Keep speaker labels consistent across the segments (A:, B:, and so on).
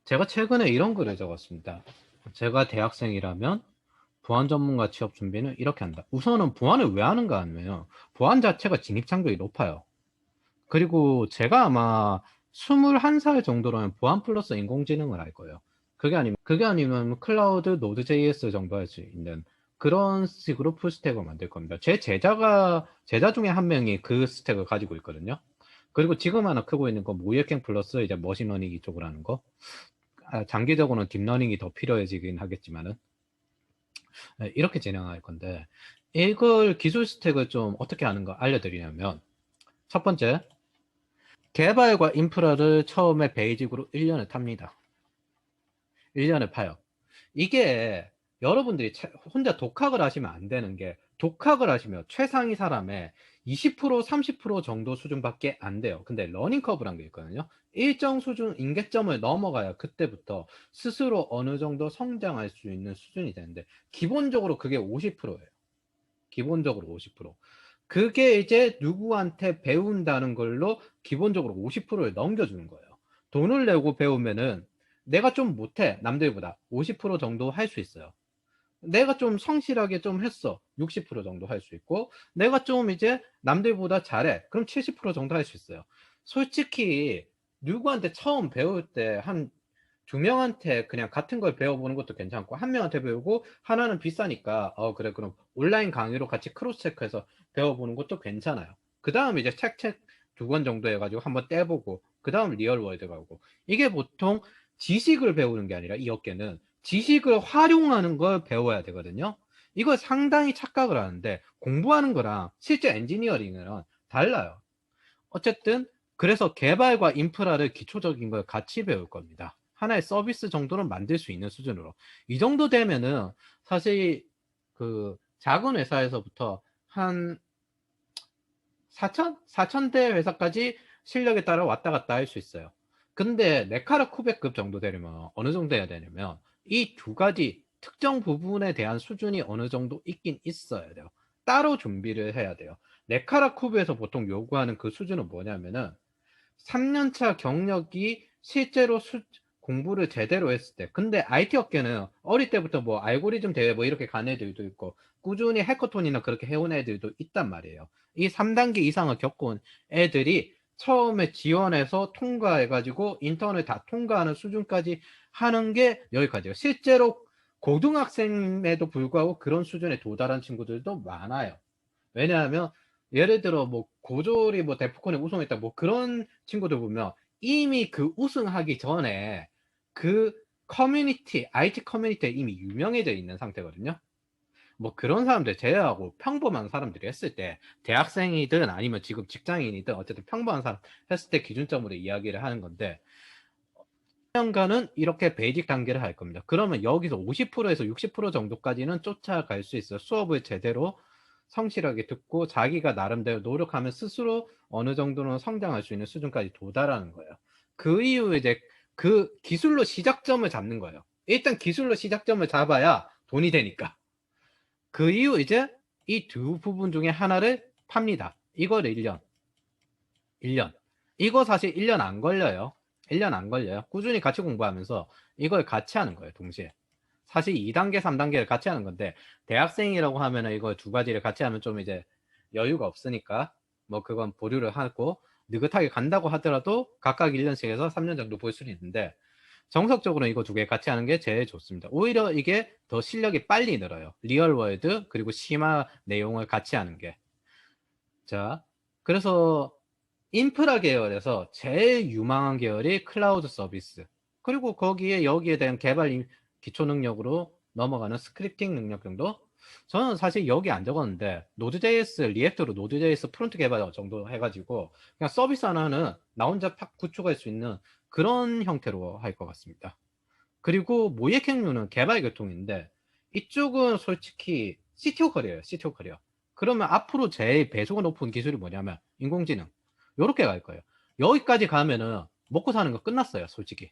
A: 제가 최근에 이런 글을 적었습니다. 제가 대학생이라면 보안 전문가 취업 준비는 이렇게 한다. 우선은 보안을 왜 하는가 하면 보안 자체가 진입 장벽이 높아요. 그리고 제가 아마 21살 정도라면 보안 플러스 인공지능을 할 거예요. 그게 아니면 클라우드 노드 JS 정도 할 수 있는 그런 식으로 풀스택을 만들 겁니다. 제 제자 중에 한 명이 그 스택을 가지고 있거든요. 그리고 지금 하나 크고 있는 건 모이에킹 플러스 이제 머신러닝 이쪽으로 하는 거. 장기적으로는 딥러닝이 더 필요해지긴 하겠지만은 이렇게 진행할 건데, 이걸 기술 스택을 좀 어떻게 하는가 알려드리냐면, 첫 번째, 개발과 인프라를 처음에 베이직으로 1년을 탑니다. 1년을 파요. 이게 여러분들이 혼자 독학을 하시면 안 되는 게, 독학을 하시면 최상위 사람의 20%, 30% 정도 수준밖에 안 돼요. 근데 러닝 커브란 게 있거든요. 일정 수준 임계점을 넘어가야 그때부터 스스로 어느 정도 성장할 수 있는 수준이 되는데, 기본적으로 그게 50%예요. 기본적으로 50%. 그게 이제 누구한테 배운다는 걸로 기본적으로 50%를 넘겨주는 거예요. 돈을 내고 배우면은 내가 좀 못해, 남들보다 50% 정도 할 수 있어요. 내가 좀 성실하게 좀 했어, 60% 정도 할 수 있고, 내가 좀 이제 남들보다 잘해, 그럼 70% 정도 할 수 있어요. 솔직히 누구한테 처음 배울 때 한 두 명한테 그냥 같은 걸 배워보는 것도 괜찮고, 한 명한테 배우고 하나는 비싸니까 그래, 그럼 온라인 강의로 같이 크로스 체크해서 배워보는 것도 괜찮아요. 그 다음 이제 책 두 권 정도 해가지고 한번 떼보고, 그 다음 리얼 월드 가고. 이게 보통 지식을 배우는 게 아니라, 이 업계는 지식을 활용하는 걸 배워야 되거든요. 이걸 상당히 착각을 하는데, 공부하는 거랑 실제 엔지니어링이랑 달라요. 어쨌든 그래서 개발과 인프라를 기초적인 걸 같이 배울 겁니다. 하나의 서비스 정도는 만들 수 있는 수준으로. 이 정도 되면은 사실 그 작은 회사에서부터 한 4천 대 회사까지 실력에 따라 왔다 갔다 할 수 있어요. 근데 네카라 쿠베급 정도 되려면 어느 정도 해야 되냐면, 이 두 가지 특정 부분에 대한 수준이 어느 정도 있긴 있어야 돼요. 따로 준비를 해야 돼요. 네카라 쿠베에서 보통 요구하는 그 수준은 뭐냐면은 3년차 경력이 실제로 공부를 제대로 했을 때. 근데 IT 업계는 어릴 때부터 뭐 알고리즘 대회 뭐 이렇게 간 애들도 있고, 꾸준히 해커톤이나 그렇게 해온 애들도 있단 말이에요. 이 3단계 이상을 겪은 애들이 처음에 지원해서 통과해가지고 인턴을 다 통과하는 수준까지 하는 게 여기까지예요. 실제로 고등학생에도 불구하고 그런 수준에 도달한 친구들도 많아요. 왜냐하면 예를 들어 뭐 고졸이 뭐 데프콘에 우승했다 뭐 그런 친구들 보면 이미 그 우승하기 전에 그 커뮤니티, IT 커뮤니티에 이미 유명해져 있는 상태거든요. 뭐 그런 사람들 제외하고 평범한 사람들이 했을 때, 대학생이든 아니면 지금 직장인이든 어쨌든 평범한 사람 했을 때 기준점으로 이야기를 하는 건데, 1년간은 이렇게 베이직 단계를 할 겁니다. 그러면 여기서 50%에서 60% 정도까지는 쫓아갈 수 있어요. 수업을 제대로 성실하게 듣고 자기가 나름대로 노력하면 스스로 어느 정도는 성장할 수 있는 수준까지 도달하는 거예요. 그 이후에 이제 그 기술로 시작점을 잡는 거예요. 일단 기술로 시작점을 잡아야 돈이 되니까. 그 이후 이제 이 두 부분 중에 하나를 팝니다. 이걸 1년. 1년. 이거 사실 1년 안 걸려요. 1년 안 걸려요. 꾸준히 같이 공부하면서 이걸 같이 하는 거예요, 동시에. 사실 2단계, 3단계를 같이 하는 건데, 대학생이라고 하면은 이거 두 가지를 같이 하면 좀 이제 여유가 없으니까, 뭐 그건 보류를 하고, 느긋하게 간다고 하더라도 각각 1년씩 해서 3년 정도 볼 수는 있는데, 정석적으로 이거 두 개 같이 하는 게 제일 좋습니다. 오히려 이게 더 실력이 빨리 늘어요. 리얼월드, 그리고 심화 내용을 같이 하는 게. 자, 그래서 인프라 계열에서 제일 유망한 계열이 클라우드 서비스. 그리고 거기에 여기에 대한 개발 기초 능력으로 넘어가는 스크립팅 능력 정도? 저는 사실 여기 안 적었는데, 노드.js, 리액터로 노드.js 프론트 개발 정도 해가지고, 그냥 서비스 하나는 나 혼자 팍 구축할 수 있는 그런 형태로 할 것 같습니다. 그리고 모이에킹류는 개발 계통인데, 이쪽은 솔직히 CTO 커리어예요, CTO 커리어. 그러면 앞으로 제일 배수가 높은 기술이 뭐냐면 인공지능. 요렇게 갈 거예요. 여기까지 가면은 먹고 사는 거 끝났어요, 솔직히.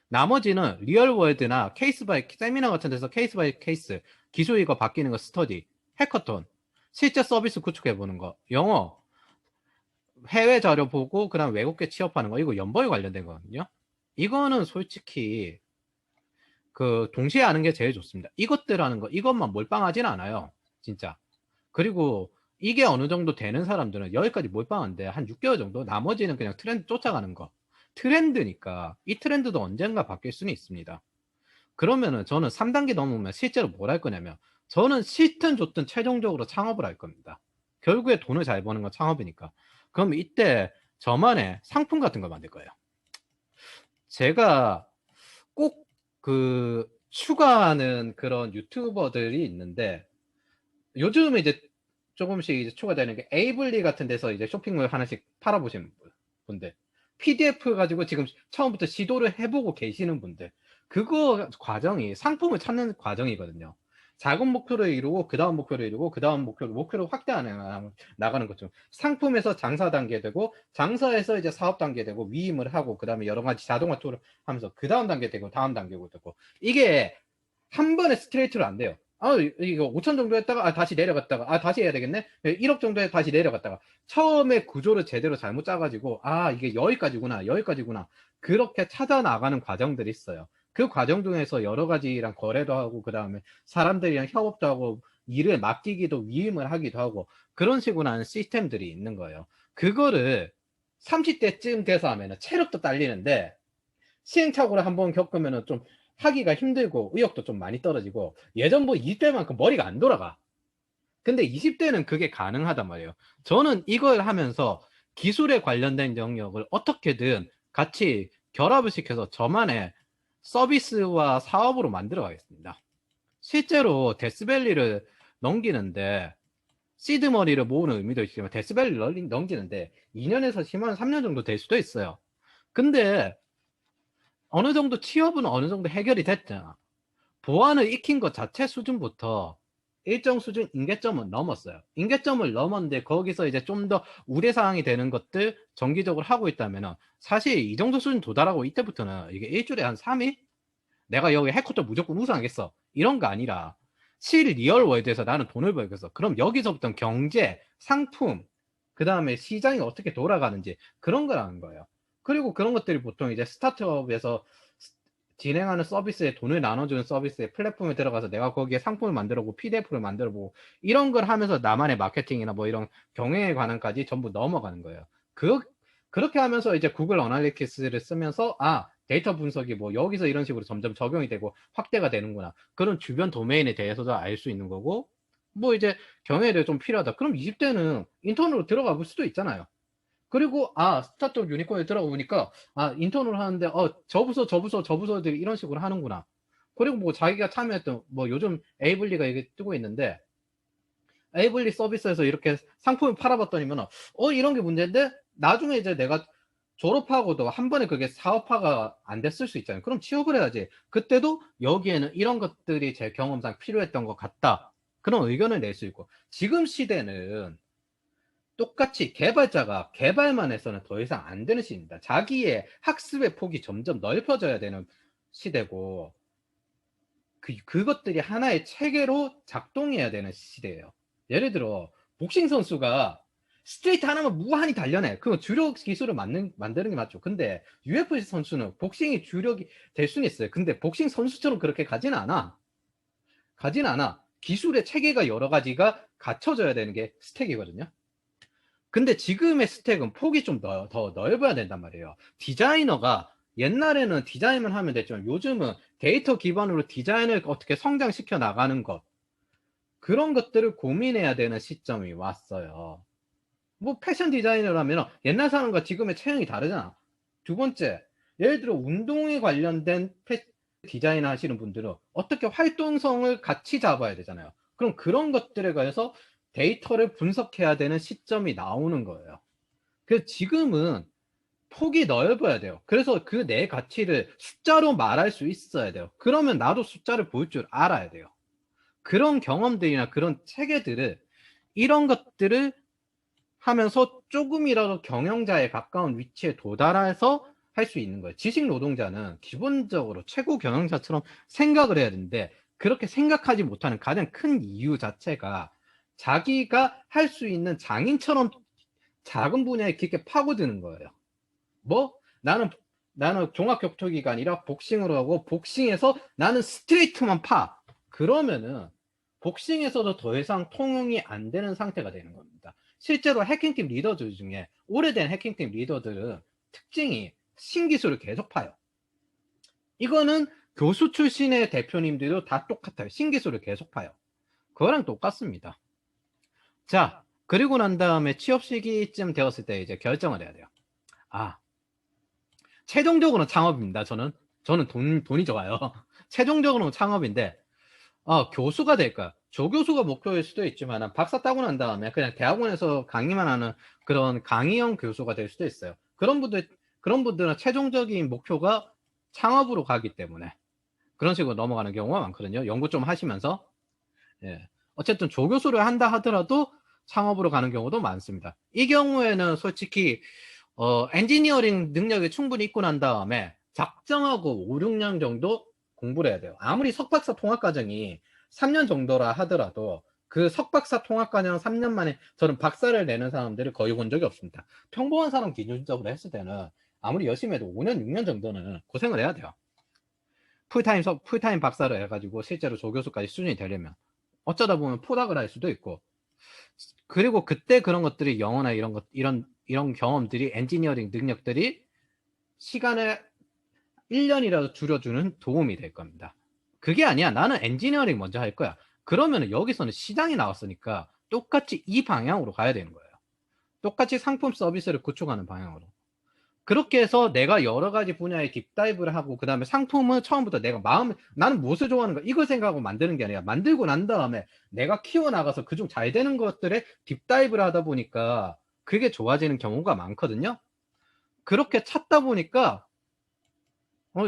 A: 나머지는 리얼월드나 케이스 바이 세미나 같은 데서 케이스 바이 케이스, 기술 이거 바뀌는 거 스터디, 해커톤, 실제 서비스 구축해 보는 거, 영어, 해외 자료 보고 그다음 외국계 취업하는 거, 이거 연봉에 관련된 거거든요. 이거는 솔직히 그 동시에 하는 게 제일 좋습니다. 이것들 하는 거 이것만 몰빵하진 않아요. 진짜. 그리고 이게 어느 정도 되는 사람들은 여기까지 몰빵한데 한 6개월 정도 나머지는 그냥 트렌드 쫓아가는 거. 트렌드니까 이 트렌드도 언젠가 바뀔 수는 있습니다. 그러면은 저는 3단계 넘으면 실제로 뭘 할 거냐면 저는 싫든 좋든 최종적으로 창업을 할 겁니다. 결국에 돈을 잘 버는 건 창업이니까. 그럼 이때 저만의 상품 같은 거 만들 거예요. 제가 꼭 그 추가하는 그런 유튜버들이 있는데 요즘 이제 조금씩 이제 추가되는 게 에이블리 같은 데서 이제 쇼핑몰 하나씩 팔아보시는 분들, PDF 가지고 지금 처음부터 시도를 해보고 계시는 분들, 그거 과정이 상품을 찾는 과정이거든요. 작은 목표를 이루고 그 다음 목표를 이루고 그 다음 목표를 확대하는 나가는 거죠. 상품에서 장사 단계 되고 장사에서 이제 사업 단계 되고 위임을 하고 그 다음에 여러 가지 자동화 툴을 하면서 그 다음 단계 되고 다음 단계고 되고 이게 한 번에 스트레이트로 안 돼요. 이거 5천 정도 했다가 다시 내려갔다가 다시 해야 되겠네. 1억 정도에 다시 내려갔다가 처음에 구조를 제대로 잘못 짜가지고 이게 여기까지구나 그렇게 찾아 나가는 과정들이 있어요. 그 과정 중에서 여러 가지랑 거래도 하고 그 다음에 사람들이랑 협업도 하고 일을 맡기기도 위임을 하기도 하고 그런 식으로 하는 시스템들이 있는 거예요. 그거를 30대쯤 돼서 하면은 체력도 딸리는데 시행착오를 한번 겪으면은 좀 하기가 힘들고 의욕도 좀 많이 떨어지고 예전 뭐 20대만큼 머리가 안 돌아가. 근데 20대는 그게 가능하단 말이에요. 저는 이걸 하면서 기술에 관련된 영역을 어떻게든 같이 결합을 시켜서 저만의 서비스와 사업으로 만들어 가겠습니다. 실제로 데스밸리를 넘기는데 시드머니를 모으는 의미도 있지만 데스밸리 넘기는데 2년에서 심하면 3년 정도 될 수도 있어요. 근데 어느 정도 취업은 어느 정도 해결이 됐잖아. 보안을 익힌 것 자체 수준부터 일정 수준 인계점은 넘었어요. 인계점을 넘었는데 거기서 이제 좀 더 우려사항이 되는 것들 정기적으로 하고 있다면 사실 이 정도 수준 도달하고 이때부터는 이게 일주일에 한 3일? 내가 여기 해커도 무조건 우승하겠어. 이런 거 아니라 실 리얼 월드에서 나는 돈을 벌겠어. 그럼 여기서부터 경제, 상품, 그 다음에 시장이 어떻게 돌아가는지 그런 거라는 거예요. 그리고 그런 것들이 보통 이제 스타트업에서 진행하는 서비스에 돈을 나눠주는 서비스의 플랫폼에 들어가서 내가 거기에 상품을 만들어보고 PDF를 만들어보고 이런 걸 하면서 나만의 마케팅이나 뭐 이런 경영에 관한까지 전부 넘어가는 거예요. 그렇게 하면서 이제 구글 어널리티크스를 쓰면서 데이터 분석이 뭐 여기서 이런 식으로 점점 적용이 되고 확대가 되는구나. 그런 주변 도메인에 대해서도 알 수 있는 거고 뭐 이제 경영에 대해 좀 필요하다. 그럼 20대는 인턴으로 들어가 볼 수도 있잖아요. 그리고 스타트업 유니콘에 들어가 보니까 인턴을 하는데 저 부서들이 이런 식으로 하는구나. 그리고 뭐 자기가 참여했던 뭐 요즘 에이블리가 이게 뜨고 있는데 에이블리 서비스에서 이렇게 상품을 팔아봤더니면 이런 게 문제인데 나중에 이제 내가 졸업하고도 한 번에 그게 사업화가 안 됐을 수 있잖아요. 그럼 취업을 해야지. 그때도 여기에는 이런 것들이 제 경험상 필요했던 것 같다. 그런 의견을 낼 수 있고 지금 시대는 똑같이 개발자가 개발만 해서는 더 이상 안 되는 시대입니다. 자기의 학습의 폭이 점점 넓혀져야 되는 시대고 그것들이 하나의 체계로 작동해야 되는 시대예요. 예를 들어 복싱 선수가 스트레이트 하나만 무한히 단련해. 그건 주력 기술을 만드는 게 맞죠. 근데 UFC 선수는 복싱이 주력이 될 수는 있어요. 근데 복싱 선수처럼 그렇게 가진 않아. 가진 않아. 기술의 체계가 여러 가지가 갖춰져야 되는 게 스택이거든요. 근데 지금의 스택은 폭이 좀 더 넓어야 된단 말이에요. 디자이너가 옛날에는 디자인만 하면 됐지만 요즘은 데이터 기반으로 디자인을 어떻게 성장시켜 나가는 것 그런 것들을 고민해야 되는 시점이 왔어요. 뭐 패션 디자이너라면 옛날 사람과 지금의 체형이 다르잖아. 두 번째, 예를 들어 운동에 관련된 디자인 하시는 분들은 어떻게 활동성을 같이 잡아야 되잖아요. 그럼 그런 것들에 관해서 데이터를 분석해야 되는 시점이 나오는 거예요. 그래서 지금은 폭이 넓어야 돼요. 그래서 그 내 가치를 숫자로 말할 수 있어야 돼요. 그러면 나도 숫자를 볼 줄 알아야 돼요. 그런 경험들이나 그런 체계들을 이런 것들을 하면서 조금이라도 경영자에 가까운 위치에 도달해서 할 수 있는 거예요. 지식 노동자는 기본적으로 최고 경영자처럼 생각을 해야 되는데 그렇게 생각하지 못하는 가장 큰 이유 자체가 자기가 할 수 있는 장인처럼 작은 분야에 깊게 파고드는 거예요. 뭐 나는 나는 종합격투기가 아니라 복싱으로 하고 복싱에서 나는 스트레이트만 파. 그러면은 복싱에서도 더 이상 통용이 안 되는 상태가 되는 겁니다. 실제로 해킹팀 리더들 중에 오래된 해킹팀 리더들은 특징이 신기술을 계속 파요. 이거는 교수 출신의 대표님들도 다 똑같아요. 신기술을 계속 파요. 그거랑 똑같습니다. 자, 그리고 난 다음에 취업 시기쯤 되었을 때 이제 결정을 해야 돼요. 아, 최종적으로는 창업입니다. 저는 돈이 좋아요. 최종적으로는 창업인데, 교수가 될까? 조교수가 목표일 수도 있지만, 박사 따고 난 다음에 그냥 대학원에서 강의만 하는 그런 강의형 교수가 될 수도 있어요. 그런 분들은 최종적인 목표가 창업으로 가기 때문에 그런 식으로 넘어가는 경우가 많거든요. 연구 좀 하시면서. 예. 어쨌든 조교수를 한다 하더라도 창업으로 가는 경우도 많습니다. 이 경우에는 솔직히 엔지니어링 능력이 충분히 있고 난 다음에 작정하고 5, 6년 정도 공부를 해야 돼요. 아무리 석박사 통합과정이 3년 정도라 하더라도 그 석박사 통합과정 3년 만에 저는 박사를 내는 사람들을 거의 본 적이 없습니다. 평범한 사람 기준적으로 했을 때는 아무리 열심히 해도 5년, 6년 정도는 고생을 해야 돼요. 풀타임 박사를 해가지고 실제로 조교수까지 수준이 되려면 어쩌다 보면 포닥을 할 수도 있고, 그리고 그때 그런 것들이 영어나 이런 경험들이 엔지니어링 능력들이 시간을 1년이라도 줄여주는 도움이 될 겁니다. 그게 아니야. 나는 엔지니어링 먼저 할 거야. 그러면 여기서는 시장이 나왔으니까 똑같이 이 방향으로 가야 되는 거예요. 똑같이 상품 서비스를 구축하는 방향으로. 그렇게 해서 내가 여러 가지 분야에 딥다이브를 하고, 그 다음에 상품은 처음부터 나는 무엇을 좋아하는가, 이걸 생각하고 만드는 게 아니라, 만들고 난 다음에 내가 키워나가서 그중 잘 되는 것들에 딥다이브를 하다 보니까 그게 좋아지는 경우가 많거든요. 그렇게 찾다 보니까,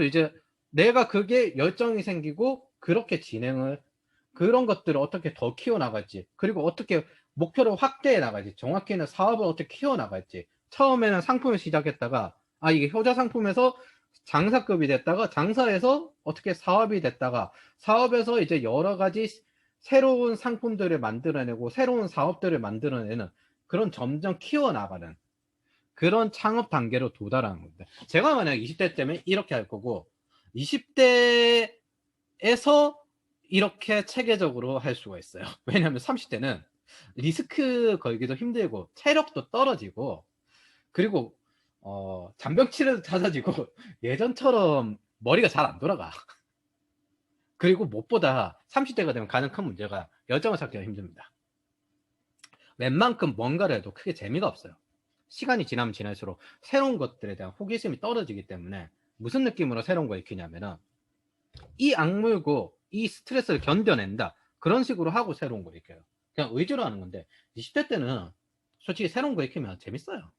A: 이제 내가 그게 열정이 생기고, 그런 것들을 어떻게 더 키워나갈지, 그리고 어떻게 목표를 확대해 나갈지, 정확히는 사업을 어떻게 키워나갈지, 처음에는 상품을 시작했다가 이게 효자 상품에서 장사급이 됐다가 장사에서 어떻게 사업이 됐다가 사업에서 이제 여러 가지 새로운 상품들을 만들어내고 새로운 사업들을 만들어내는 그런 점점 키워나가는 그런 창업 단계로 도달하는 겁니다. 제가 만약 20대 때면 이렇게 할 거고 20대에서 이렇게 체계적으로 할 수가 있어요. 왜냐하면 30대는 리스크 걸기도 힘들고 체력도 떨어지고, 그리고 잔병치레도 잦아지고 예전처럼 머리가 잘 안 돌아가. 그리고 무엇보다 30대가 되면 가장 큰 문제가 열정을 찾기가 힘듭니다. 웬만큼 뭔가를 해도 크게 재미가 없어요. 시간이 지나면 지날수록 새로운 것들에 대한 호기심이 떨어지기 때문에 무슨 느낌으로 새로운 걸 익히냐면은 이 악물고 이 스트레스를 견뎌낸다, 그런 식으로 하고 새로운 걸 익혀요. 그냥 의지로 하는 건데 20대 때는 솔직히 새로운 거 익히면 재밌어요.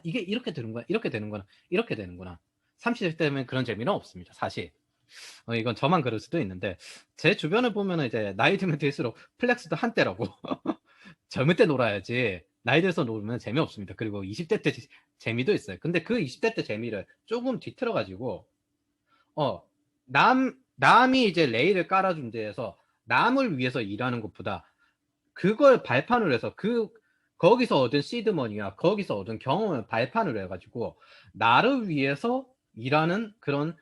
A: 이게 이렇게 되는구나, 이렇게 되는구나, 이렇게 되는구나. 30대 때면 그런 재미는 없습니다, 사실. 이건 저만 그럴 수도 있는데, 제 주변을 보면은 이제 나이 들면 들수록 플렉스도 한때라고. 젊을 때 놀아야지 나이 들어서 놀면 재미없습니다. 그리고 20대 때 재미도 있어요. 근데 그 20대 때 재미를 조금 뒤틀어 가지고 남이 이제 레일을 깔아준 데에서 남을 위해서 일하는 것보다 그걸 발판으로 해서 거기서 얻은 시드머니와 거기서 얻은 경험을 발판으로 해가지고 나를 위해서 일하는 그런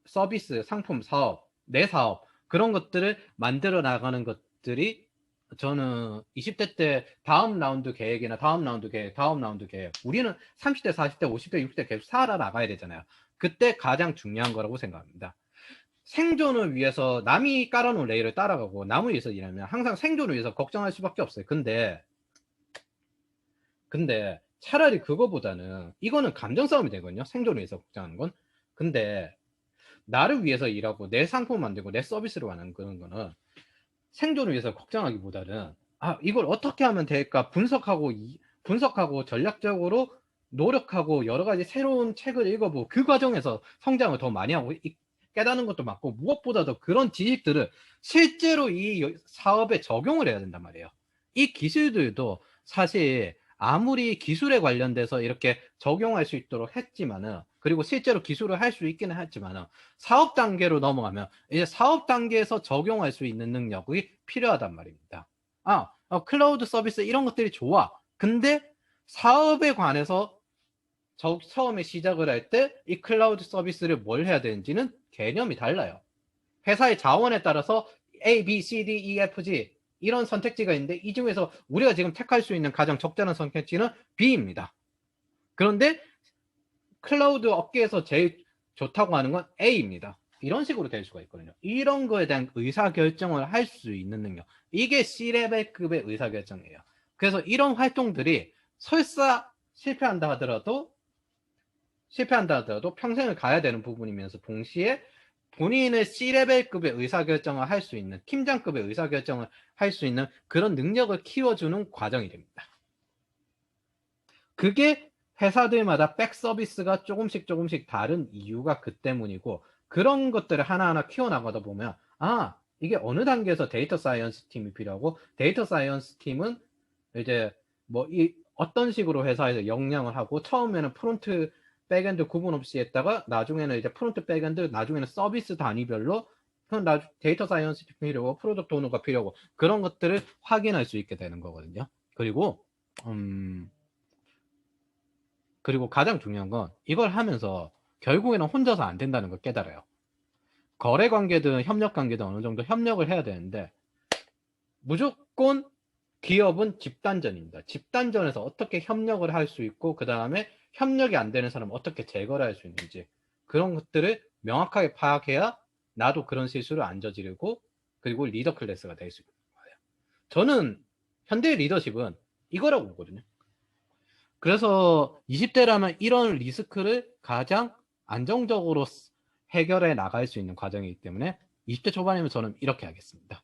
A: 서비스, 상품, 사업, 내 사업, 그런 것들을 만들어 나가는 것들이, 저는 20대 때 다음 라운드 계획이나 다음 라운드 계획, 우리는 30대, 40대, 50대, 60대 계속 살아나가야 되잖아요. 그때 가장 중요한 거라고 생각합니다. 생존을 위해서 남이 깔아놓은 레일을 따라가고 남을 위해서 일하면 항상 생존을 위해서 걱정할 수밖에 없어요. 근데 차라리 그거보다는, 이거는 감정 싸움이 되거든요, 생존을 위해서 걱정하는 건. 근데 나를 위해서 일하고 내 상품 만들고 내 서비스를 하는 그런 거는 생존을 위해서 걱정하기보다는 이걸 어떻게 하면 될까 분석하고 전략적으로 노력하고 여러 가지 새로운 책을 읽어보고 그 과정에서 성장을 더 많이 하고 깨닫는 것도 맞고, 무엇보다도 그런 지식들을 실제로 이 사업에 적용을 해야 된단 말이에요. 이 기술들도 사실 아무리 기술에 관련돼서 이렇게 적용할 수 있도록 했지만은, 그리고 실제로 기술을 할 수 있기는 했지만은, 사업 단계로 넘어가면 이제 사업 단계에서 적용할 수 있는 능력이 필요하단 말입니다. 클라우드 서비스 이런 것들이 좋아. 근데 사업에 관해서 처음에 시작을 할 때 이 클라우드 서비스를 뭘 해야 되는지는 개념이 달라요. 회사의 자원에 따라서 A, B, C, D, E, F, G 이런 선택지가 있는데 이 중에서 우리가 지금 택할 수 있는 가장 적절한 선택지는 B입니다. 그런데 클라우드 업계에서 제일 좋다고 하는 건 A입니다. 이런 식으로 될 수가 있거든요. 이런 거에 대한 의사결정을 할 수 있는 능력. 이게 C레벨급의 의사결정이에요. 그래서 이런 활동들이 설사 실패한다 하더라도 평생을 가야 되는 부분이면서 동시에 본인의 C레벨급의 의사결정을 할 수 있는, 팀장급의 의사결정을 할 수 있는 그런 능력을 키워주는 과정이 됩니다. 그게 회사들마다 백 서비스가 조금씩 다른 이유가 그 때문이고, 그런 것들을 하나하나 키워나가다 보면 이게 어느 단계에서 데이터 사이언스 팀이 필요하고, 데이터 사이언스 팀은 이제 뭐 어떤 식으로 회사에서 역량을 하고, 처음에는 프론트 백엔드 구분 없이 했다가 나중에는 이제 프론트 백엔드, 나중에는 서비스 단위별로 데이터 사이언스 팀이 필요하고 프로덕트 오너가 필요하고, 그런 것들을 확인할 수 있게 되는 거거든요. 그리고 가장 중요한 건 이걸 하면서 결국에는 혼자서 안 된다는 걸 깨달아요. 거래 관계든 협력 관계든 어느 정도 협력을 해야 되는데, 무조건 기업은 집단전입니다. 집단전에서 어떻게 협력을 할 수 있고, 그 다음에 협력이 안 되는 사람은 어떻게 제거를 할 수 있는지, 그런 것들을 명확하게 파악해야 나도 그런 실수를 안 저지르고, 그리고 리더 클래스가 될 수 있는 거예요. 저는 현대의 리더십은 이거라고 보거든요. 그래서 20대라면 이런 리스크를 가장 안정적으로 해결해 나갈 수 있는 과정이기 때문에 20대 초반이면 저는 이렇게 하겠습니다.